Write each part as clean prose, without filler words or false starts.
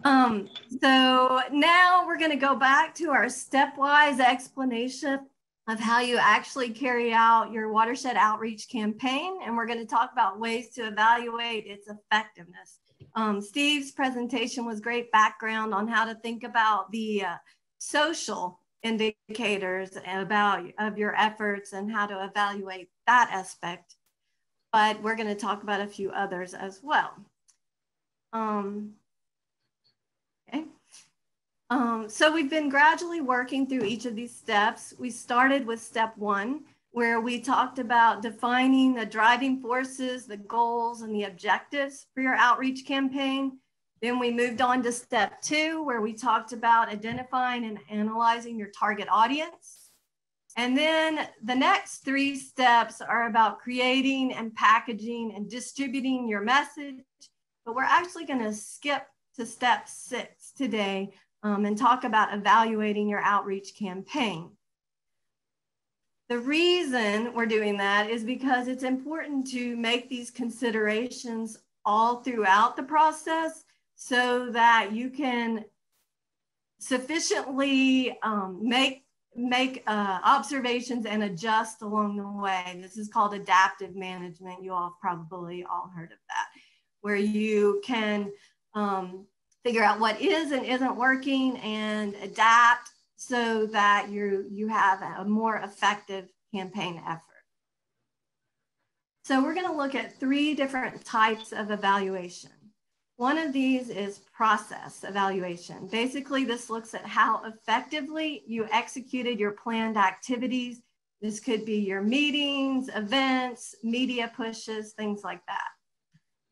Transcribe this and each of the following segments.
So now we're going to go back to our stepwise explanation of how you actually carry out your watershed outreach campaign. And we're going to talk about ways to evaluate its effectiveness. Steve's presentation was great background on how to think about the social indicators of your efforts and how to evaluate that aspect. But we're going to talk about a few others as well. So we've been gradually working through each of these steps. We started with step 1, where we talked about defining the driving forces, the goals, and the objectives for your outreach campaign. Then we moved on to step 2, where we talked about identifying and analyzing your target audience. And then the next 3 steps are about creating and packaging and distributing your message. But we're actually going to skip to step 6 today and talk about evaluating your outreach campaign. The reason we're doing that is because it's important to make these considerations all throughout the process so that you can sufficiently make observations and adjust along the way. This is called adaptive management. You all have probably all heard of that, where you can figure out what is and isn't working and adapt so that you have a more effective campaign effort. So we're going to look at 3 different types of evaluation. One of these is process evaluation. Basically, this looks at how effectively you executed your planned activities. This could be your meetings, events, media pushes, things like that.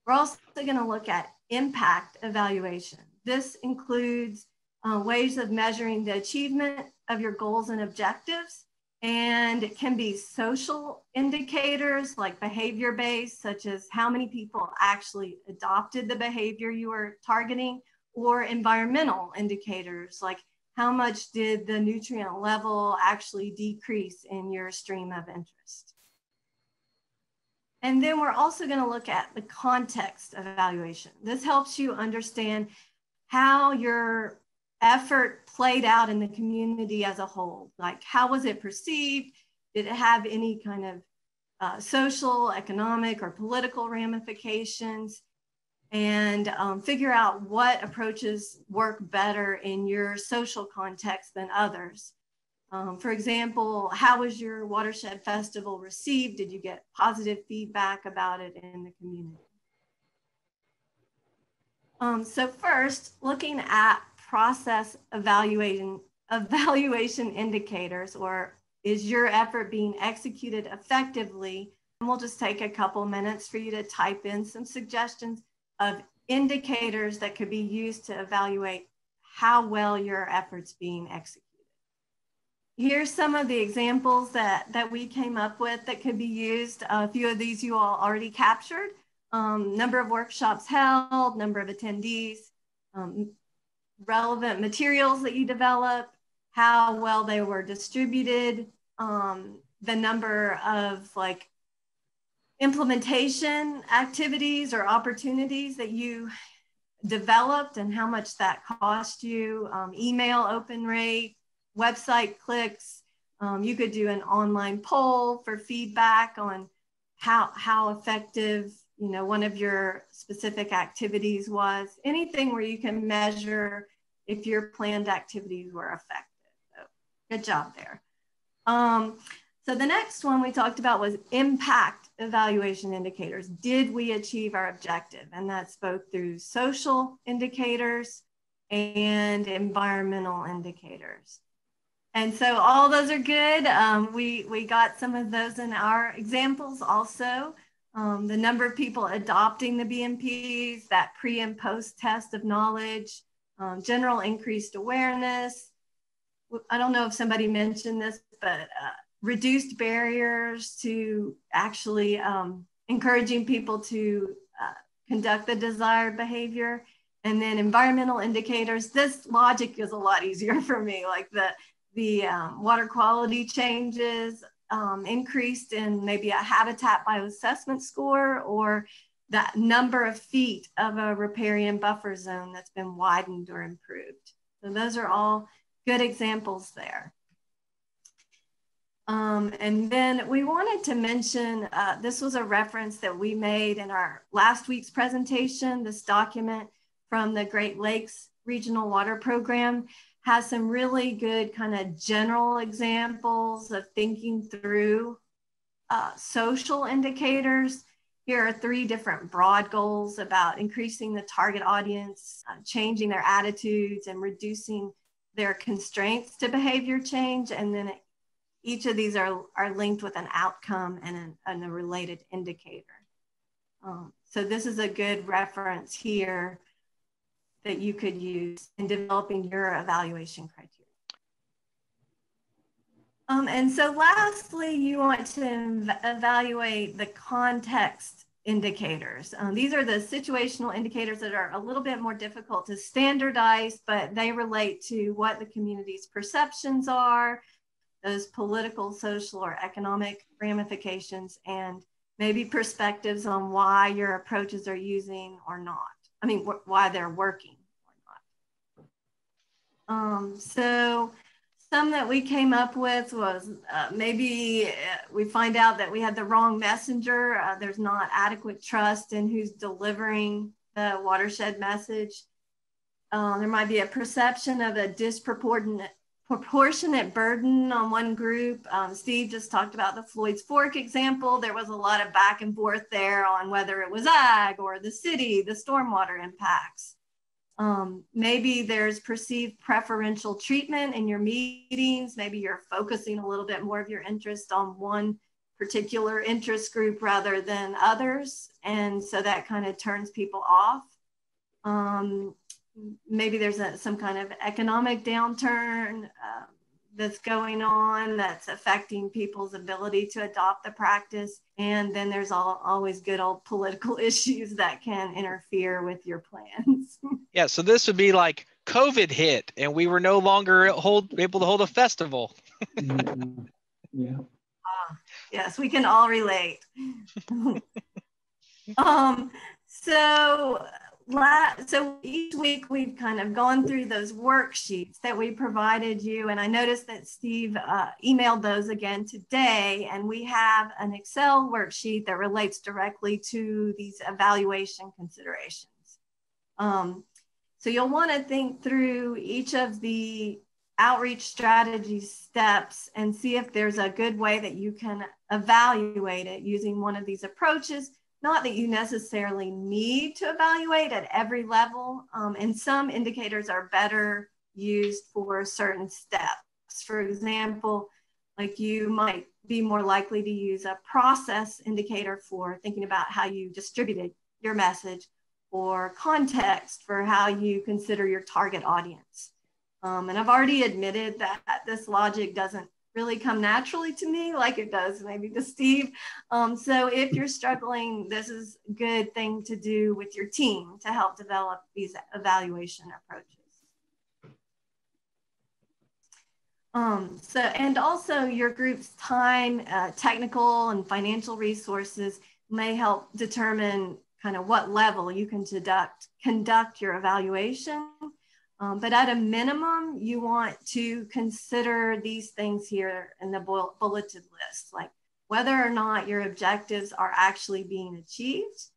We're also going to look at impact evaluation. This includes ways of measuring the achievement of your goals and objectives, and it can be social indicators like behavior-based, such as how many people actually adopted the behavior you were targeting, or environmental indicators like how much did the nutrient level actually decrease in your stream of interest. And then we're also going to look at the context of evaluation. This helps you understand how your effort played out in the community as a whole. Like, how was it perceived? Did it have any kind of social, economic, or political ramifications? And figure out what approaches work better in your social context than others. For example, how was your Watershed Festival received? Did you get positive feedback about it in the community? So first, looking at process evaluation indicators, or is your effort being executed effectively? And we'll just take a couple minutes for you to type in some suggestions of indicators that could be used to evaluate how well your effort's being executed. Here's some of the examples that we came up with that could be used. A few of these you all already captured. Number of workshops held, number of attendees, relevant materials that you developed, how well they were distributed, the number of like implementation activities or opportunities that you developed and how much that cost you, email open rate, website clicks. You could do an online poll for feedback on how effective, you know, one of your specific activities was. Anything where you can measure if your planned activities were effective. So good job there. So the next one we talked about was impact evaluation indicators. Did we achieve our objective? And that's both through social indicators and environmental indicators. And so all those are good. We got some of those in our examples also. The number of people adopting the BMPs, that pre and post test of knowledge, general increased awareness. I don't know if somebody mentioned this, but reduced barriers to actually encouraging people to conduct the desired behavior. And then environmental indicators. This logic is a lot easier for me, like the water quality changes, increased in maybe a habitat bioassessment score, or that number of feet of a riparian buffer zone that's been widened or improved. So those are all good examples there. And then we wanted to mention, this was a reference that we made in our last week's presentation. This document from the Great Lakes Regional Water Program has some really good kind of general examples of thinking through social indicators. Here are 3 different broad goals about increasing the target audience, changing their attitudes, and reducing their constraints to behavior change. And then each of these are linked with an outcome and a related indicator. So this is a good reference here that you could use in developing your evaluation criteria. And so lastly, you want to evaluate the context indicators. These are the situational indicators that are a little bit more difficult to standardize, but they relate to what the community's perceptions are, those political, social, or economic ramifications, and maybe perspectives on why your approaches are using or not. I mean, why they're working or not. So some that we came up with was maybe we find out that we had the wrong messenger. There's not adequate trust in who's delivering the watershed message. There might be a perception of a disproportionate burden on one group. Steve just talked about the Floyd's Fork example. There was a lot of back and forth there on whether it was ag or the city, the stormwater impacts. Maybe there's perceived preferential treatment in your meetings. Maybe you're focusing a little bit more of your interest on one particular interest group rather than others. And so that kind of turns people off. Maybe there's some kind of economic downturn that's going on that's affecting people's ability to adopt the practice. And then there's always good old political issues that can interfere with your plans. Yeah, so this would be like COVID hit and we were no longer able to hold a festival. Yeah. Yes, we can all relate. So each week we've kind of gone through those worksheets that we provided you, and I noticed that Steve emailed those again today, and we have an Excel worksheet that relates directly to these evaluation considerations. So you'll want to think through each of the outreach strategy steps and see if there's a good way that you can evaluate it using one of these approaches. Not that you necessarily need to evaluate at every level, and some indicators are better used for certain steps. For example, like you might be more likely to use a process indicator for thinking about how you distributed your message, or context for how you consider your target audience. And I've already admitted that this logic doesn't really come naturally to me like it does maybe to Steve. So if you're struggling, this is a good thing to do with your team to help develop these evaluation approaches. And also your group's time, technical and financial resources may help determine kind of what level you can conduct your evaluation. But at a minimum, you want to consider these things here in the bulleted list, like whether or not your objectives are actually being achieved.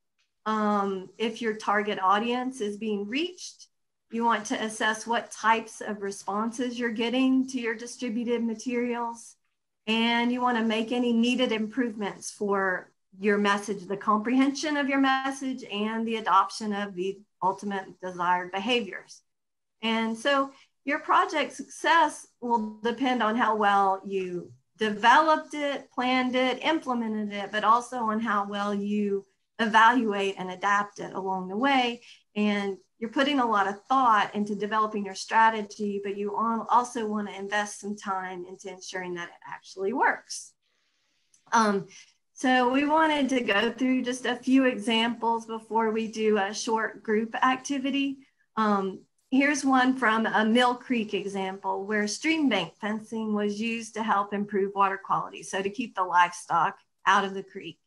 If your target audience is being reached, you want to assess what types of responses you're getting to your distributed materials. And you want to make any needed improvements for your message, the comprehension of your message, and the adoption of the ultimate desired behaviors. And so your project success will depend on how well you developed it, planned it, implemented it, but also on how well you evaluate and adapt it along the way. And you're putting a lot of thought into developing your strategy, but you also want to invest some time into ensuring that it actually works. So we wanted to go through just a few examples before we do a short group activity. Here's one from a Mill Creek example where stream bank fencing was used to help improve water quality, so to keep the livestock out of the creek.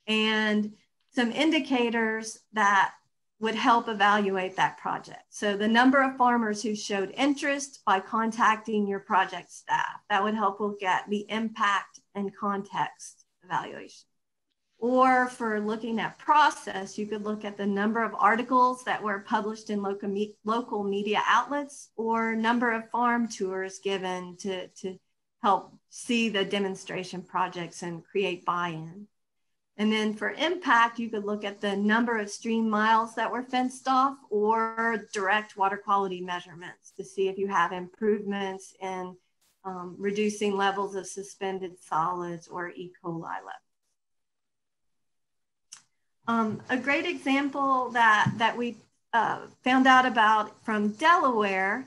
And some indicators that would help evaluate that project. So the number of farmers who showed interest by contacting your project staff, that would help look at the impact and context evaluation. Or for looking at process, you could look at the number of articles that were published in local media outlets, or number of farm tours given to help see the demonstration projects and create buy-in. And then for impact, you could look at the number of stream miles that were fenced off, or direct water quality measurements to see if you have improvements in reducing levels of suspended solids or E. coli levels. A great example that we found out about from Delaware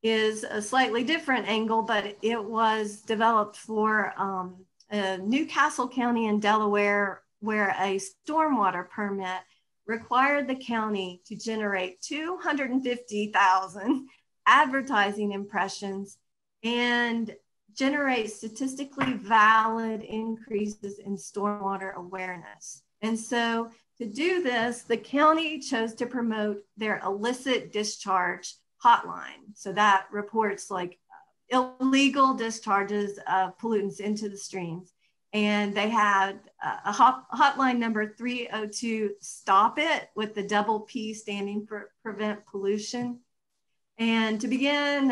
is a slightly different angle, but it was developed for Newcastle County in Delaware, where a stormwater permit required the county to generate 250,000 advertising impressions and generate statistically valid increases in stormwater awareness. And so to do this, the county chose to promote their illicit discharge hotline. So that reports like illegal discharges of pollutants into the streams. And they had a hotline number 302 STOPPIT, with the double P standing for prevent pollution. And to begin,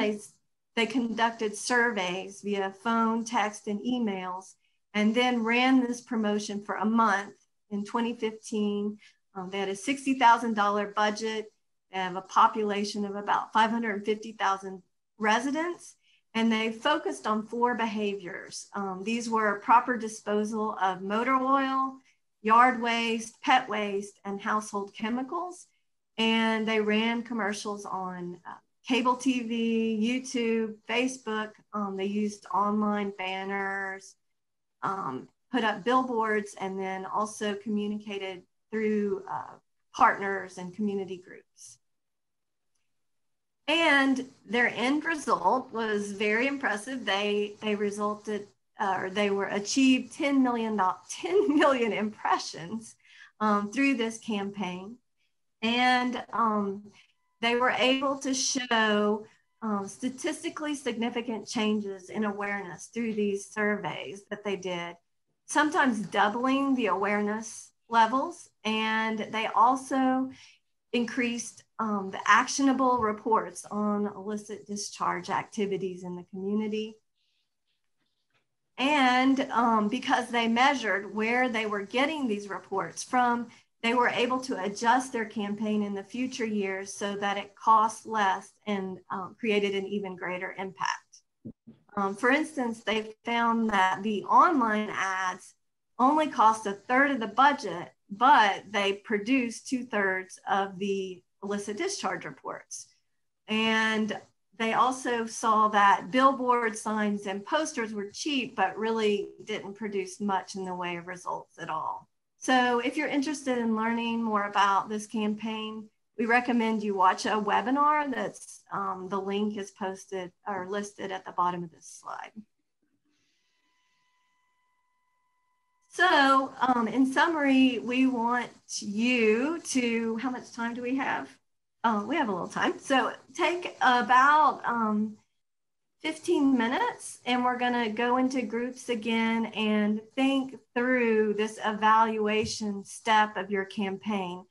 they conducted surveys via phone, text, and emails, and then ran this promotion for a month in 2015. They had a $60,000 budget. They have a population of about 550,000 residents. And they focused on 4 behaviors. These were proper disposal of motor oil, yard waste, pet waste, and household chemicals. And they ran commercials on cable TV, YouTube, Facebook. They used online banners, put up billboards, and then also communicated through partners and community groups. And their end result was very impressive. They achieved 10 million impressions through this campaign. And they were able to show statistically significant changes in awareness through these surveys that they did, sometimes doubling the awareness levels. And they also increased the actionable reports on illicit discharge activities in the community. And because they measured where they were getting these reports from, they were able to adjust their campaign in the future years so that it cost less and created an even greater impact. For instance, they found that the online ads only cost 1/3 of the budget, but they produced 2/3 of the illicit discharge reports. And they also saw that billboard signs and posters were cheap, but really didn't produce much in the way of results at all. So if you're interested in learning more about this campaign, we recommend you watch a webinar that's, the link is posted or listed at the bottom of this slide. So in summary, we want you to, how much time do we have? We have a little time. So take about 15 minutes and we're gonna go into groups again and think through this evaluation step of your campaign.